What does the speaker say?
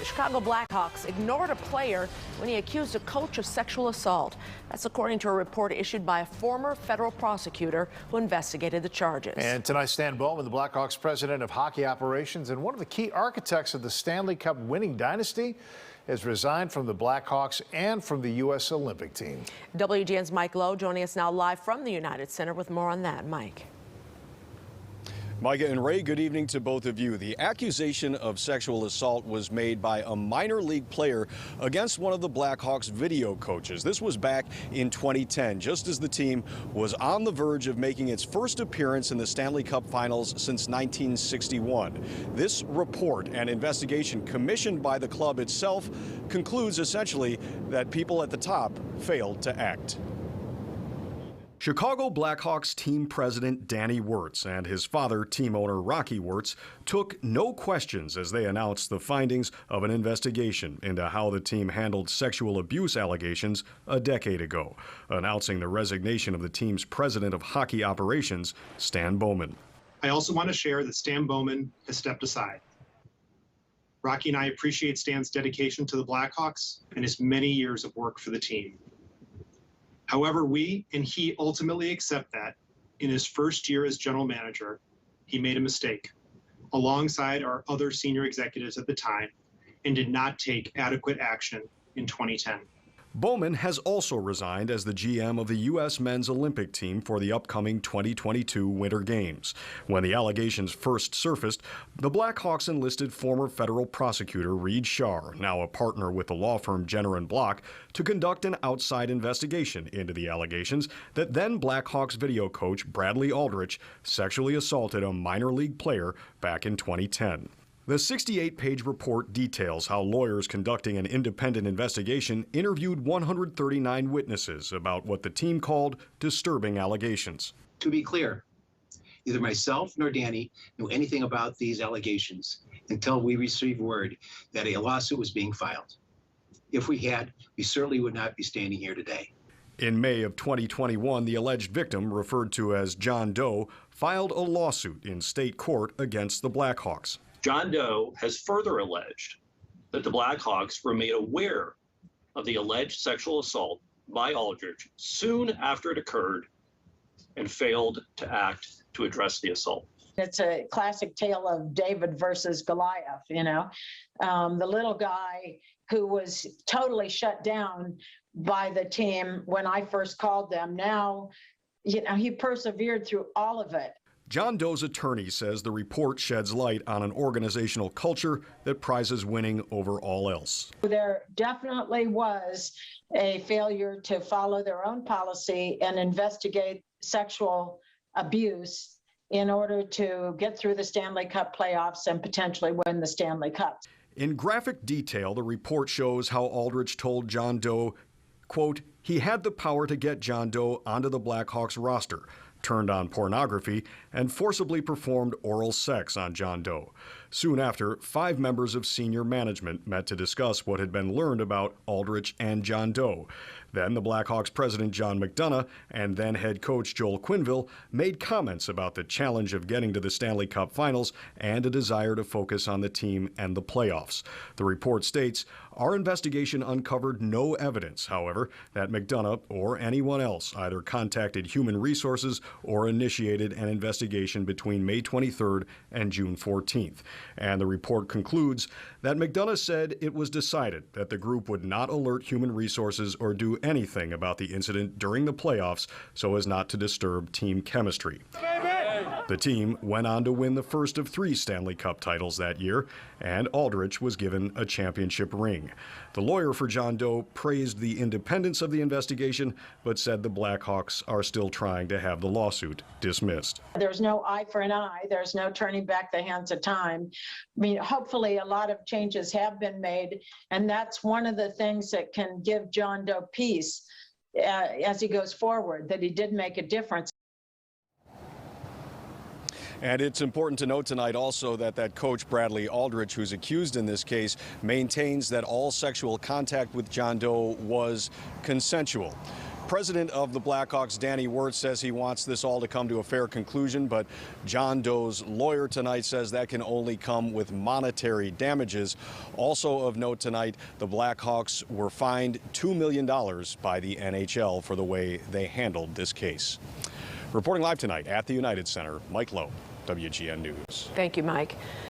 The Chicago Blackhawks ignored a player when he accused a coach of sexual assault. That's according to a report issued by a former federal prosecutor who investigated the charges. And tonight, Stan Bowman, the Blackhawks president of hockey operations and one of the key architects of the Stanley Cup winning dynasty, has resigned from the Blackhawks and from the U.S. Olympic team. WGN's Mike Lowe joining us now live from the United Center with more on that. Mike. Micah and Ray, good evening to both of you. The accusation of sexual assault was made by a minor league player against one of the Blackhawks video coaches. This was back in 2010, just as the team was on the verge of making its first appearance in the Stanley Cup Finals since 1961. This report and investigation commissioned by the club itself concludes essentially that people at the top failed to act. Chicago Blackhawks team president Danny Wirtz and his father, team owner Rocky Wirtz, took no questions as they announced the findings of an investigation into how the team handled sexual abuse allegations a decade ago, announcing the resignation of the team's president of hockey operations, Stan Bowman. I also want to share that Stan Bowman has stepped aside. Rocky and I appreciate Stan's dedication to the Blackhawks and his many years of work for the team. However, we and he ultimately accept that in his first year as general manager, he made a mistake alongside our other senior executives at the time and did not take adequate action in 2010. Bowman has also resigned as the GM of the U.S. men's Olympic team for the upcoming 2022 Winter Games. When the allegations first surfaced, the Blackhawks enlisted former federal prosecutor Reed Shar, now a partner with the law firm Jenner & Block, to conduct an outside investigation into the allegations that then Blackhawks video coach Bradley Aldrich sexually assaulted a minor league player back in 2010. The 68-page report details how lawyers conducting an independent investigation interviewed 139 witnesses about what the team called disturbing allegations. To be clear, neither myself nor Danny knew anything about these allegations until we received word that a lawsuit was being filed. If we had, we certainly would not be standing here today. In May of 2021, the alleged victim, referred to as John Doe, filed a lawsuit in state court against the Blackhawks. John Doe has further alleged that the Blackhawks were made aware of the alleged sexual assault by Aldrich soon after it occurred and failed to act to address the assault. It's a classic tale of David versus Goliath, you know. The little guy who was totally shut down by the team when I first called them. Now, you know, he persevered through all of it. John Doe's attorney says the report sheds light on an organizational culture that prizes winning over all else. There definitely was a failure to follow their own policy and investigate sexual abuse in order to get through the Stanley Cup playoffs and potentially win the Stanley Cup. In graphic detail, the report shows how Aldrich told John Doe, quote, he had the power to get John Doe onto the Blackhawks roster, turned on pornography, and forcibly performed oral sex on John Doe. Soon after, 5 members of senior management met to discuss what had been learned about Aldrich and John Doe. Then the Blackhawks president John McDonough and then head coach Joel Quenneville made comments about the challenge of getting to the Stanley Cup Finals and a desire to focus on the team and the playoffs. The report states, our investigation uncovered no evidence, however, that McDonough or anyone else either contacted Human Resources or initiated an investigation between May 23rd and June 14th. And the report concludes that McDonough said it was decided that the group would not alert Human Resources or do anything about the incident during the playoffs so as not to disturb team chemistry. The team went on to win the first of 3 Stanley Cup titles that year, and Aldrich was given a championship ring. The lawyer for John Doe praised the independence of the investigation, but said the Blackhawks are still trying to have the lawsuit dismissed. There's no eye for an eye. There's no turning back the hands of time. I mean, hopefully a lot of changes have been made, and that's one of the things that can give John Doe peace as he goes forward, that he did make a difference. And it's important to note tonight also that coach Bradley Aldrich, who's accused in this case, maintains that all sexual contact with John Doe was consensual. President of the Blackhawks, Danny Wirtz, says he wants this all to come to a fair conclusion, but John Doe's lawyer tonight says that can only come with monetary damages. Also of note tonight, the Blackhawks were fined $2 million by the NHL for the way they handled this case. Reporting live tonight at the United Center, Mike Lowe, WGN News. Thank you, Mike.